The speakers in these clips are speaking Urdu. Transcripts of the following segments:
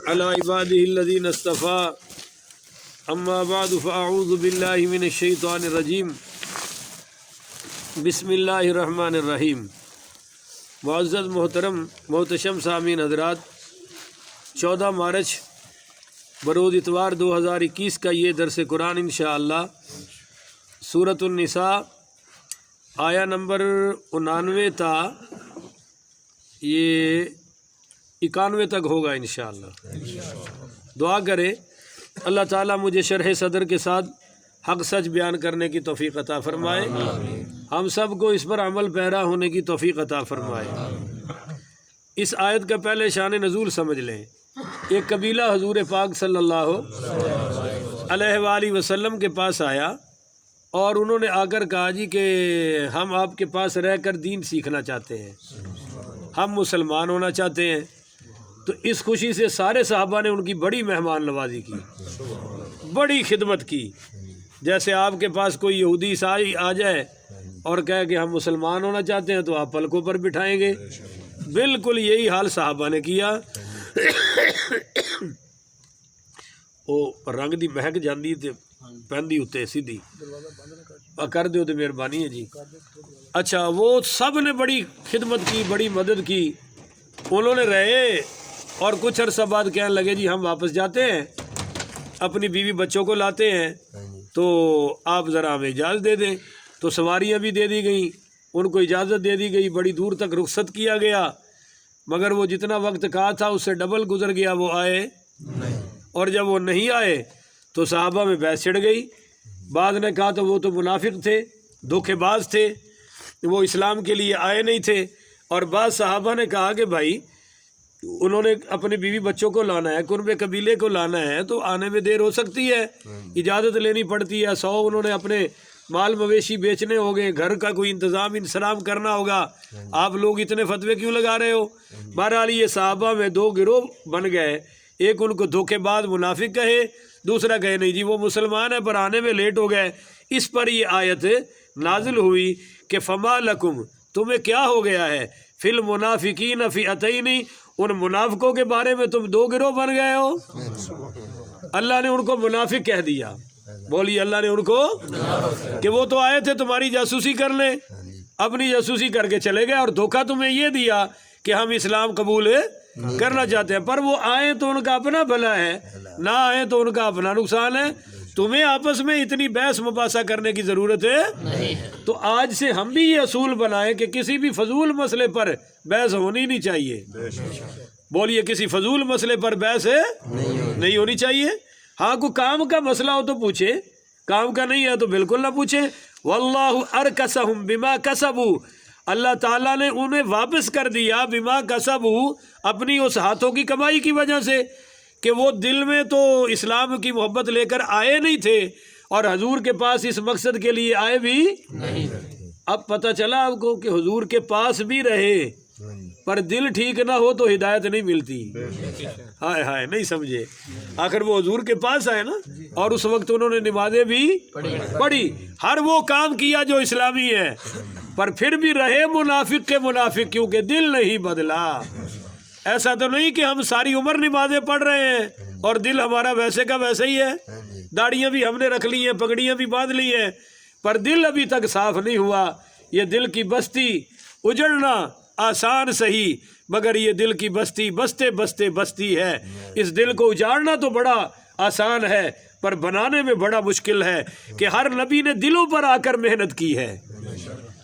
على عباده الذين اصطفى اما بعد فاعوذ بالله من الشیطان الرجیم بسم اللہ الرحمن الرحیم۔ معزز محترم محتشم سامعین حضرات، 14 مارچ بروز اتوار 2021 کا یہ درس قرآن انشاءاللہ سورۃ النساء آیا نمبر 99 تا یہ 91 تک ہوگا انشاءاللہ۔ دعا کرے اللہ تعالیٰ مجھے شرح صدر کے ساتھ حق سچ بیان کرنے کی توفیق عطا فرمائے، ہم سب کو اس پر عمل پیرا ہونے کی توفیق عطا فرمائے۔ اس آیت کا پہلے شان نزول سمجھ لیں۔ ایک قبیلہ حضور پاک صلی اللہ علیہ وآلہ وسلم کے پاس آیا اور انہوں نے آ کر کہا جی کہ ہم آپ کے پاس رہ کر دین سیکھنا چاہتے ہیں، ہم مسلمان ہونا چاہتے ہیں۔ تو اس خوشی سے سارے صحابہ نے ان کی بڑی مہمان نوازی کی، بڑی خدمت کی۔ جیسے آپ کے پاس کوئی یہودی عیسائی آ جائے اور کہے کہ ہم مسلمان ہونا چاہتے ہیں تو آپ پلکوں پر بٹھائیں گے، بالکل یہی حال صحابہ نے کیا۔ وہ رنگ دی مہک جاندی تے پہندی ہوتے سیدھی کر دیو تو مہربانی ہے جی۔ اچھا، وہ سب نے بڑی خدمت کی، بڑی مدد کی۔ انہوں نے رہے اور کچھ عرصہ بعد کہنے لگے جی ہم واپس جاتے ہیں، اپنی بیوی بچوں کو لاتے ہیں، تو آپ ذرا ہمیں اجازت دے دیں۔ تو سواریاں بھی دے دی گئیں، ان کو اجازت دے دی گئی، بڑی دور تک رخصت کیا گیا، مگر وہ جتنا وقت کہا تھا اس سے ڈبل گزر گیا، وہ آئے اور جب وہ نہیں آئے تو صحابہ میں بحث چھڑ گئی۔ بعض نے کہا تو وہ تو منافق تھے، دھوکے باز تھے، وہ اسلام کے لیے آئے نہیں تھے، اور بعض صحابہ نے کہا کہ بھائی انہوں نے اپنی بیوی بچوں کو لانا ہے، قرب قبیلے کو لانا ہے، تو آنے میں دیر ہو سکتی ہے، اجازت لینی پڑتی ہے۔ 100 انہوں نے اپنے مال مویشی بیچنے ہو گئے، گھر کا کوئی انتظام انسلام کرنا ہوگا، آپ لوگ اتنے فتوے کیوں لگا رہے ہو؟ بہرحال یہ صحابہ میں 2 گروہ بن گئے، ایک ان کو دھوکے بعد منافق کہے، دوسرا کہے نہیں جی وہ مسلمان ہے پر آنے میں لیٹ ہو گئے۔ اس پر یہ آیت نازل ہوئی کہ فما لکم، تمہیں کیا ہو گیا ہے، فی المنافقین فئتین، ان منافقوں کے بارے میں تم 2 گروہ بن گئے ہو۔ اللہ نے ان کو منافق کہہ دیا، بولیے اللہ نے ان کو، کہ وہ تو آئے تھے تمہاری جاسوسی کر لیں، اپنی جاسوسی کر کے چلے گئے اور دھوکہ تمہیں یہ دیا کہ ہم اسلام قبول کرنا چاہتے ہیں، پر وہ آئیں تو ان کا اپنا بھلا ہے، نہ آئیں تو ان کا اپنا نقصان ہے۔ تمہیں آپس میں اتنی بحث مباحثہ کرنے کی ضرورت ہے؟ تو آج سے ہم بھی یہ اصول بنائیں کہ کسی بھی فضول مسئلے پر بحث ہونی نہیں چاہیے۔ بولیے کسی فضول مسئلے پر بحث نہیں ہونی چاہیے۔ ہاں کوئی کام کا مسئلہ ہو تو پوچھے، کام کا نہیں ہے تو بالکل نہ پوچھے۔ واللہ ارکسہم بما کسبوا، اللہ تعالیٰ نے انہیں واپس کر دیا بما کسبوا، اپنی اس ہاتھوں کی کمائی کی وجہ سے، کہ وہ دل میں تو اسلام کی محبت لے کر آئے نہیں تھے اور حضور کے پاس اس مقصد کے لیے آئے بھی نہیں۔ اب پتہ چلا آپ کو کہ حضور کے پاس بھی رہے پر دل ٹھیک نہ ہو تو ہدایت نہیں ملتی۔ ہائے ہائے، نہیں سمجھے، آخر وہ حضور کے پاس آئے نا، اور اس وقت انہوں نے نمازیں بھی پڑھی، ہر وہ کام کیا جو اسلامی ہے، پر پھر بھی رہے منافق کے منافق، کیونکہ دل نہیں بدلا۔ ایسا تو نہیں کہ ہم ساری عمر نمازیں پڑھ رہے ہیں اور دل ہمارا ویسے کا ویسے ہی ہے، داڑیاں بھی ہم نے رکھ لی ہیں، پگڑیاں بھی باندھ لی ہیں، پر دل ابھی تک صاف نہیں ہوا۔ یہ دل کی بستی اجڑنا آسان سہی، مگر یہ دل کی بستی بستے بستے بستی ہے۔ اس دل کو اجاڑنا تو بڑا آسان ہے پر بنانے میں بڑا مشکل ہے، کہ ہر نبی نے دلوں پر آ کر محنت کی ہے۔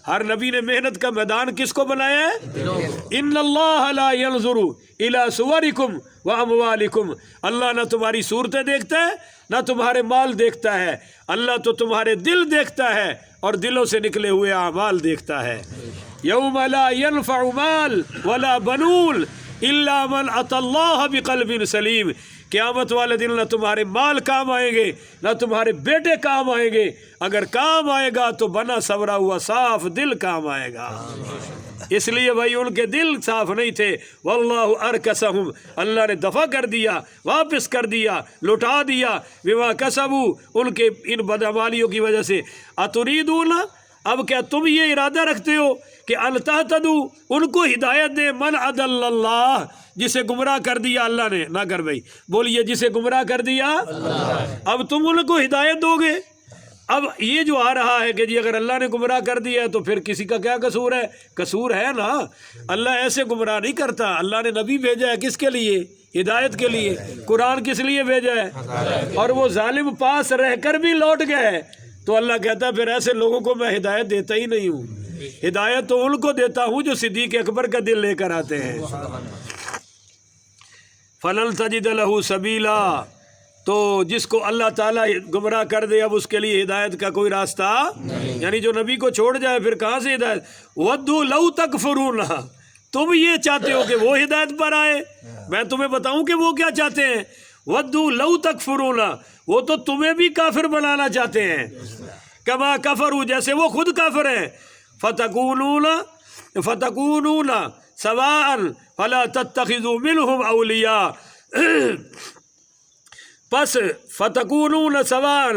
ہر نبی نے محنت کا میدان کس کو بنایا ہے؟ ان اللہ لا ينظر الى صورکم واموالکم، اللہ نہ تمہاری صورتیں دیکھتا ہے نہ تمہارے مال دیکھتا ہے، اللہ تو تمہارے دل دیکھتا ہے اور دلوں سے نکلے ہوئے اعمال دیکھتا ہے۔ یوم لا ينفع مال ولا بنون الا من اتى اللہ بقلب سلیم، قیامت والے دن نہ تمہارے مال کام آئیں گے نہ تمہارے بیٹے کام آئیں گے، اگر کام آئے گا تو بنا سورا ہوا صاف دل کام آئے گا۔ اس لیے بھائی ان کے دل صاف نہیں تھے۔ واللہ ارکسہم، اللہ نے دفع کر دیا، واپس کر دیا، لوٹا دیا، بما کسبوا، ان کے ان بدعمالیوں کی وجہ سے۔ اتریدون اب کیا تم یہ ارادہ رکھتے ہو کہ التہتدو ان کو ہدایت دے من اضل اللہ جسے گمراہ کر دیا اللہ نے؟ نہ کر بھائی، بولیے جسے گمراہ کر دیا اب تم ان کو ہدایت دو گے؟ اب یہ جو آ رہا ہے کہ جی اگر اللہ نے گمراہ کر دیا تو پھر کسی کا کیا قصور ہے؟ قصور ہے نا، اللہ ایسے گمراہ نہیں کرتا۔ اللہ نے نبی بھیجا ہے کس کے لیے؟ ہدایت کے لیے۔ قرآن کس لیے بھیجا ہے؟ اور وہ ظالم پاس رہ کر بھی لوٹ گئے تو اللہ کہتا ہے پھر ایسے لوگوں کو میں ہدایت دیتا ہی نہیں ہوں۔ ہدایت تو ان کو دیتا ہوں جو صدیق اکبر کا دل لے کر آتے ہیں۔ فَلَن تَجِدَ لَهُ سَبِيلًا، تو جس کو اللہ تعالیٰ گمراہ کر دے اب اس کے لیے ہدایت کا کوئی راستہ یعنی جو نبی کو چھوڑ جائے پھر کہاں سے ہدایت؟ وَدُّوا لَوْ تَكْفُرُونَ، تم یہ چاہتے ہو کہ وہ ہدایت پر آئے؟ میں تمہیں بتاؤں کہ وہ کیا چاہتے ہیں؟ وَدُّوا لَوْ تَكْفُرُونَ، وہ تو تمہیں بھی کافر بنانا چاہتے ہیں۔ کما کفروا، جیسے وہ خود کافر ہیں۔ فتکونون سواء فلا تتخذوا منهم اولیاء، پس فتکونون سواء،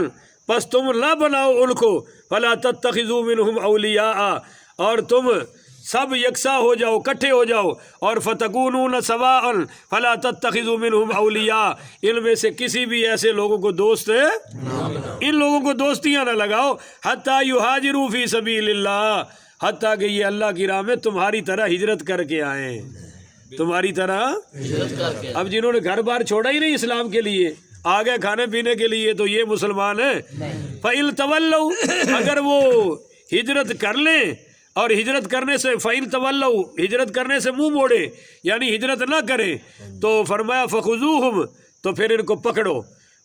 پس تم نہ بناؤ ان کو، فلا تتخذوا منهم اولیاء، اور تم سب یکساں ہو جاؤ، کٹھے ہو جاؤ، اور فتکونون سواء فلا تتخذوا منهم اولیاء، ان میں سے کسی بھی ایسے لوگوں کو دوست ان لوگوں کو دوستیاں نہ لگاؤ، حتی یہاجروا فی سبیل اللہ، حتیٰ کہ یہ اللہ کی راہ میں تمہاری طرح ہجرت کر کے آئیں، تمہاری طرح ہجرت کر کے۔ اب جنہوں نے گھر بار چھوڑا ہی نہیں اسلام کے لیے، آگے کھانے پینے کے لیے، تو یہ مسلمان ہیں۔ فَإِن تَوَلَّوْا، اگر وہ ہجرت کر لیں اور ہجرت کرنے سے فَإِن تَوَلَّوْا، ہجرت کرنے سے منہ موڑے یعنی ہجرت نہ کریں، تو فرمایا فَخُذُوهُمْ، تو پھر ان کو پکڑو،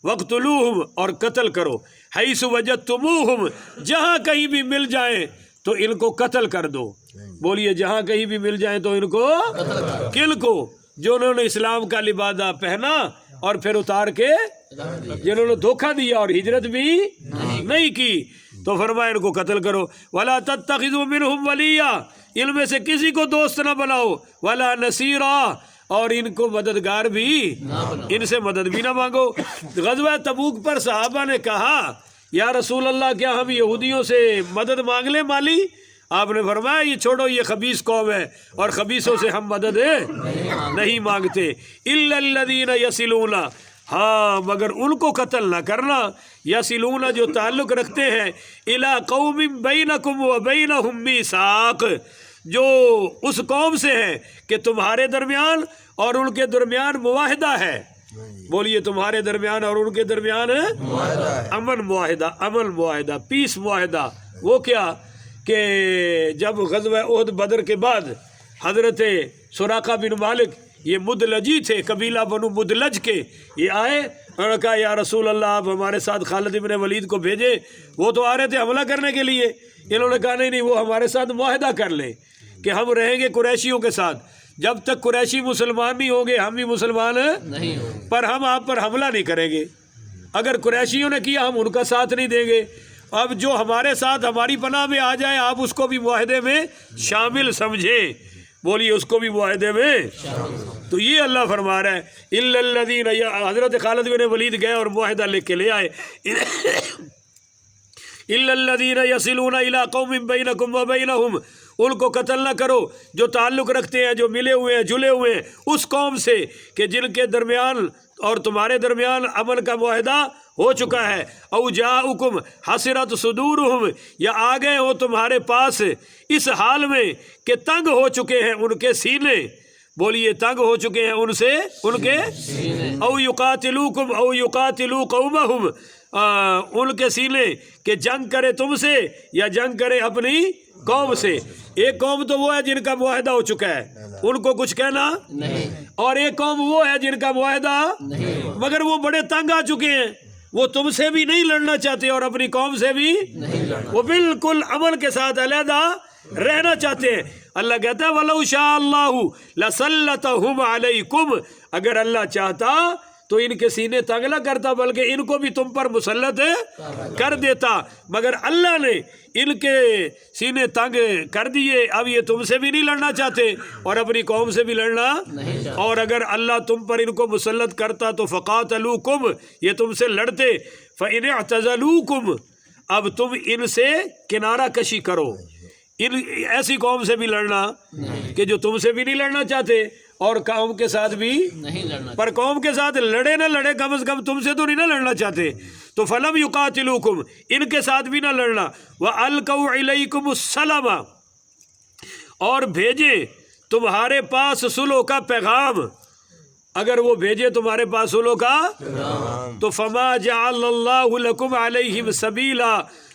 وَاقْتُلُوهُمْ، اور قتل کرو، حَيْثُ وَجَدتُّمُوهُمْ، جہاں کہیں بھی مل جائیں تو ان کو قتل کر دو۔ بولیے جہاں کہیں بھی مل جائیں تو ان کو کل کو، جو انہوں نے اسلام کا لبادہ پہنا اور پھر اتار کے جنہوں نے دھوکہ دیا اور ہجرت بھی نہیں کی، تو فرمایا ان کو قتل کرو۔ وَلَا تَتَّخِذُوا مِنْهُمْ وَلِيًّا، ان میں سے کسی کو دوست نہ بناؤ، وَلَا نَصِيرًا، اور ان کو مددگار بھی، ان سے مدد بھی نہ مانگو۔ غزوہ تبوک پر صحابہ نے کہا یا رسول اللہ کیا ہم یہودیوں سے مدد مانگ لیں مالی؟ آپ نے فرمایا یہ چھوڑو، یہ خبیث قوم ہے اور خبیثوں سے ہم مدد نہیں مانگتے۔ الا الذین یصلون، ہاں مگر ان کو قتل نہ کرنا، یصلون جو تعلق رکھتے ہیں، الی قوم بینکم و بینہم میثاق، جو اس قوم سے ہے کہ تمہارے درمیان اور ان کے درمیان معاہدہ ہے۔ بولیے تمہارے درمیان اور ان کے درمیان امن معاہدہ، امن معاہدہ، پیس معاہدہ۔ وہ کیا کہ جب غزوہ احد بدر کے بعد حضرت سراقہ بن مالک، یہ مدلجی تھے، قبیلہ بنو مدلج کے، یہ آئے اور کہا یا رسول اللہ آپ ہمارے ساتھ خالد بن ولید کو بھیجیں، وہ تو آ رہے تھے حملہ کرنے کے لیے۔ انہوں نے کہا نہیں وہ ہمارے ساتھ معاہدہ کر لیں کہ ہم رہیں گے قریشیوں کے ساتھ، جب تک قریشی مسلمان نہیں ہوں گے ہم بھی مسلمان نہیں ہوں گے، پر ہم آپ پر حملہ نہیں کریں گے۔ اگر قریشیوں نے کیا ہم ان کا ساتھ نہیں دیں گے۔ اب جو ہمارے ساتھ ہماری پناہ میں آ جائے آپ اس کو بھی معاہدے میں شامل سمجھیں، بولیے اس کو بھی معاہدے میں۔ تو یہ اللہ فرما رہا ہے الا الذین، حضرت خالد بن ولید گئے اور معاہدہ لکھ کے لے آئے، الا الذین یصلون الی قوم بینکم و بینہم، ان کو قتل نہ کرو جو تعلق رکھتے ہیں، جو ملے ہوئے ہیں، جلے ہوئے ہیں اس قوم سے کہ جن کے درمیان اور تمہارے درمیان امن کا معاہدہ ہو چکا ہے۔ او جاؤکم حسرت صدورہم، یا آ گئے ہو تمہارے پاس اس حال میں کہ تنگ ہو چکے ہیں ان کے سینے، بولیے تنگ ہو چکے ہیں ان سے ان کے سینے۔ او یقاتلوکم او یقاتلو قومہم، ان کے سینے کہ جنگ کرے تم سے یا جنگ کرے اپنی قوم سے۔ ایک قوم تو وہ ہے جن کا معاہدہ ہو چکا ہے، ان کو کچھ کہنا نہیں، اور ایک قوم وہ ہے جن کا معاہدہ نہیں مگر وہ بڑے تنگ آ چکے ہیں، وہ تم سے بھی نہیں لڑنا چاہتے اور اپنی قوم سے بھی نہیں، وہ بالکل امن کے ساتھ علیحدہ رہنا چاہتے ہیں۔ اللہ کہتا ہے وَلَوْ شَاءَ اللَّهُ لَسَلَّطَهُمْ عَلَيْكُمْ، اگر اللہ چاہتا تو ان کے سینے تنگ نہ کرتا بلکہ ان کو بھی تم پر مسلط کر دیتا، مگر اللہ نے ان کے سینے تنگ کر دیے، اب یہ تم سے بھی نہیں لڑنا چاہتے اور اپنی قوم سے بھی لڑنا نہیں چاہتے، اور اگر اللہ تم پر ان کو مسلط کرتا تو فقاتلوکم، یہ تم سے لڑتے، فَإِنِ اعْتَزَلُوكُمْ، اب تم ان سے کنارہ کشی کرو، ان ایسی قوم سے بھی لڑنا کہ جو تم سے بھی نہیں لڑنا چاہتے اور قوم کے ساتھ بھی نہیں لڑنا، پر قوم کے ساتھ لڑے نہ لڑے، کم از کم تم سے تو نہیں نہ لڑنا چاہتے، تو فلم یقاتلوکم، ان کے ساتھ بھی نہ لڑنا، وَأَلْقَوْا عِلَيْكُمُ السَّلَمَ، اور بھیجے تمہارے پاس صلح کا پیغام، اگر وہ بھیجے تمہارے پاس صلح کا تو فما جعل اللہ لکم علیہم سبیلا،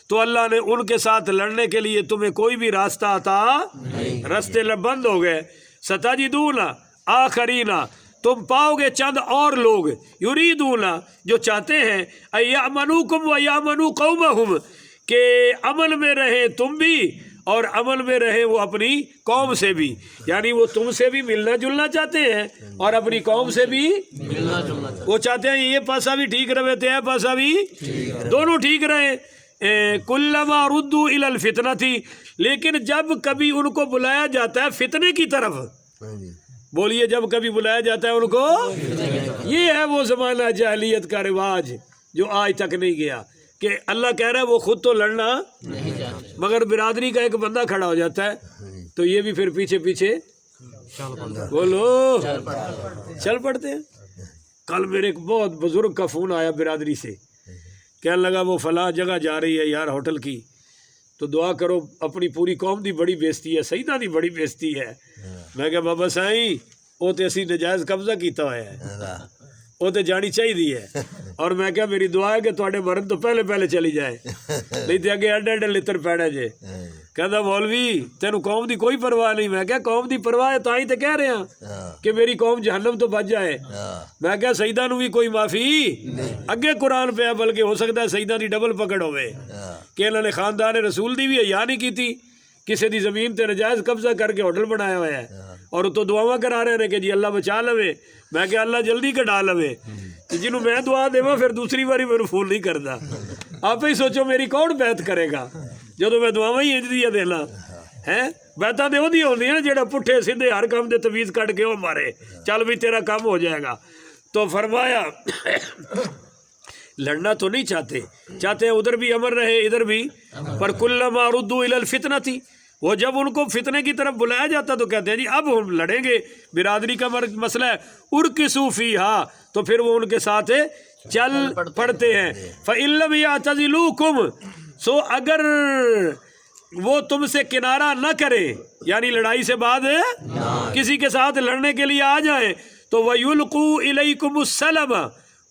تو اللہ نے ان کے ساتھ لڑنے کے لیے تمہیں کوئی بھی راستہ عطا، راستے بند ہو گئے، ستجدون آخرین، تم پاؤ گے چند اور لوگ، یریدون، جو چاہتے ہیں، ایامنوکم و یامنو قومہم، کہ امن میں رہیں تم بھی اور عمل میں رہے وہ اپنی قوم سے بھی، یعنی وہ تم سے بھی ملنا جلنا چاہتے ہیں اور اپنی قوم سے بھی ملنا جلنا، وہ چاہتے ہیں یہ پاسا بھی ٹھیک رہے تھے، پاسا بھی دونوں ٹھیک رہے، کلما ردوا الی الفتنۃ، لیکن جب کبھی ان کو بلایا جاتا ہے فتنے کی طرف، بولیے جب کبھی بلایا جاتا ہے ان کو، یہ ہے وہ زمانہ جاہلیت کا رواج جو آج تک نہیں گیا، کہ اللہ کہہ رہا ہے وہ خود تو لڑنا نہیں جاتے، مگر برادری کا ایک بندہ کھڑا ہو جاتا ہے تو یہ بھی پھر پیچھے پیچھے بولو چل پڑتے ہیں۔ کل میرے ایک بہت بزرگ کا فون آیا برادری سے، کہنے لگا وہ فلاں جگہ جا رہی ہے یار ہوٹل کی، تو دعا کرو، اپنی پوری قوم دی بڑی بےزتی ہے، سیدہ دی بڑی بےزتی ہے۔ میں کہا بابا سائیں وہ تو اسی نجائز قبضہ کیتا ہوا ہے، وہ تو جانی چاہیے ہے، اور میں کہا میری دعا ہے کہ تواڈے مرن تو پہلے پہلے چلی جائے، نہیں تو اگے اڈے اڈے لتر پیڑے جے۔ کہتا مولوی تینوں قوم دی کوئی پرواہ نہیں، میں کہا قوم دی پرواہ ہے تائیں تے کہہ رہے ہیں کہ میری قوم جہنم تو بچ جائے، میں کہا سیدہ نو بھی کوئی معافی اگے قرآن پہ ہے، بلکہ ہو سکتا ہے سیدہ دی ڈبل پکڑ ہوئے کہ انہوں نے خاندان رسول دی بھی حیا نہیں کیتی، کسی دی زمین تے نجائز قبضہ کر کے ہوٹل بنایا ہوا ہے، اور تو دعاواں کرا رہے ہیں کہ جی اللہ بچا لوے، میں کہ اللہ جلدی کٹا لوے، جنہوں میں دعا دیواں پھر دوسری باری میرے فون نہیں کرتا، آپ ہی سوچو میری کون بیعت کرے گا جدو میں دعاواں ہی انج دیا دینا ہے، بیعتاں تے اودی ہوندیاں جڑا پٹھے سیدھے ہر کام دے تویز کٹ کے وہ مارے، چل بھی تیرا کام ہو جائے گا۔ تو فرمایا لڑنا تو نہیں چاہتے، چاہتے ہیں ادھر بھی امر رہے ادھر بھی، پر کلما ردوا الی الفتنۃ، وہ جب ان کو فتنے کی طرف بلایا جاتا تو کہتے ہیں جی اب ہم لڑیں گے، برادری کا مسئلہ ہے، ارکسوا فیہا، تو پھر وہ ان کے ساتھ چل پڑتے ہیں، فإن لم یعتزلوکم، سو اگر وہ تم سے کنارہ نہ کرے، یعنی لڑائی سے بعد کسی کے ساتھ لڑنے کے لیے آ جائیں، تو وَيُلْقُوا إِلَيْكُمُ السَّلَمَ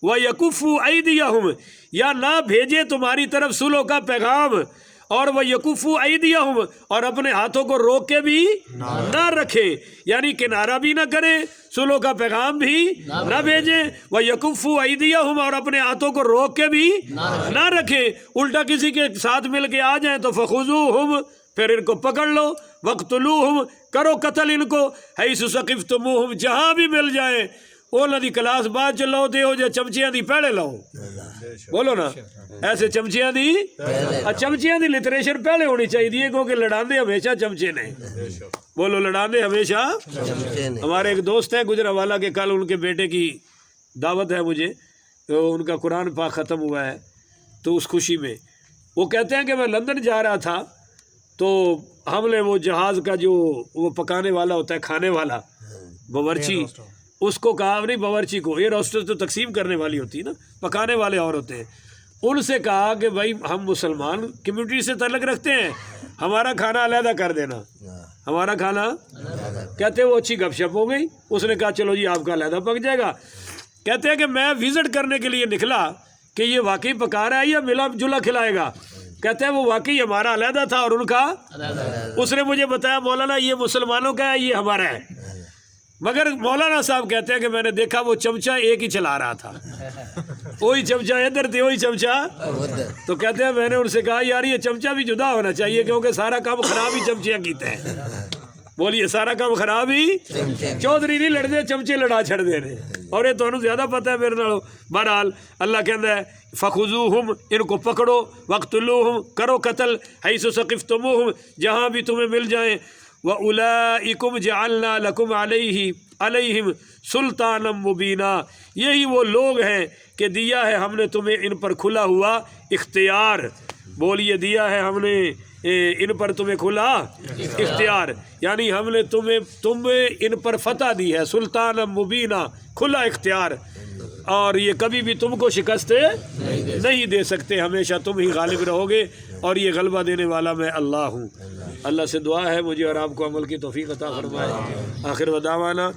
وَيَكُفُّوا أَيْدِيَهُمْ، یا نہ بھیجے تمہاری طرف صلح کا پیغام، اور وَيَكُفُّوا أَيْدِيَهُمْ، اور اپنے ہاتھوں کو روک کے بھی نہ رکھے، یعنی کنارہ بھی نہ کریں، صلح کا پیغام بھی نہ بھیجیں، وَيَكُفُّوا أَيْدِيَهُمْ، اور اپنے ہاتھوں کو روک کے بھی نہ رکھیں، الٹا کسی کے ساتھ مل کے آ جائیں تو فَخُذُوهُمْ، پھر ان کو پکڑ لو، وَاقْتُلُوهُمْ، کرو قتل ان کو، حَيْثُ ثَقِفْتُمُوهُمْ، جہاں بھی مل جائیں، اولا دی کلاس بعد چلاؤ دے ہو جا چمچیاں دی پہلے لاؤ، بولو نا ایسے چمچیاں دی، چمچیاں دی لٹریچر پہلے ہونی چاہیے کیونکہ لڑاندے ہمیشہ چمچے نے، بولو لڑاندے ہمیشہ۔ ہمارے ایک دوست ہے گجرانوالہ کے، کل ان کے بیٹے کی دعوت ہے مجھے، تو ان کا قرآن پاک ختم ہوا ہے، تو اس خوشی میں وہ کہتے ہیں کہ میں لندن جا رہا تھا تو ہم نے وہ جہاز کا جو وہ پکانے والا ہوتا ہے کھانے والا باورچی، اس کو کہا، نہیں باورچی کو، ایئر ہوسٹس تو تقسیم کرنے والی ہوتی ہے نا، پکانے والے اور ہوتے ہیں، ان سے کہا کہ بھائی ہم مسلمان کمیونٹی سے تعلق رکھتے ہیں، ہمارا کھانا علیحدہ کر دینا، ہمارا کھانا، کہتے ہیں وہ اچھی گپ شپ ہو گئی، اس نے کہا چلو جی آپ کا علیحدہ پک جائے گا، کہتے ہیں کہ میں وزٹ کرنے کے لیے نکلا کہ یہ واقعی پکا رہا ہے یا ملا جلا کھلائے گا، کہتے ہیں وہ واقعی ہمارا علیحدہ تھا اور ان کا، اس نے مجھے بتایا مولانا یہ مسلمانوں کا ہے یہ ہمارا ہے، مگر مولانا صاحب کہتے ہیں کہ میں نے دیکھا وہ چمچہ ایک ہی چلا رہا تھا، وہی چمچہ ادھر تھے وہی چمچہ، تو کہتے ہیں میں نے ان سے کہا یار یہ چمچہ بھی جدا ہونا چاہیے کیونکہ سارا کام خراب ہی چمچیاں کیتے ہیں، بولیے سارا کام خراب ہی چودھری نہیں لڑتے چمچے لڑا چھڑ دے رہے، اور یہ تمہیں زیادہ پتہ ہے میرے نالوں۔ بہرحال اللہ کہتا ہے فخذوہم، ان کو پکڑو، وقتلوہم، کرو قتل، حیث ثقفتموہم، جہاں بھی تمہیں مل جائیں، وَأُولَئِكُمْ جَعَلْنَا لَكُمْ عَلَيْهِمْ سُلْطَانًا مُبِينًا، یہی وہ لوگ ہیں کہ دیا ہے ہم نے تمہیں ان پر کھلا ہوا اختیار، بولیے دیا ہے ہم نے ان پر تمہیں کھلا اختیار، یعنی ہم نے تمہیں ان پر فتح دی ہے، سلطان مبینہ، کھلا اختیار، اور یہ کبھی بھی تم کو شکست نہیں دے سکتے، ہمیشہ تم ہی غالب رہو گے، اور یہ غلبہ دینے والا میں اللہ ہوں۔ اللہ سے دعا ہے مجھے اور آپ کو عمل کی توفیق عطا فرمائے۔ آخر ودعوانا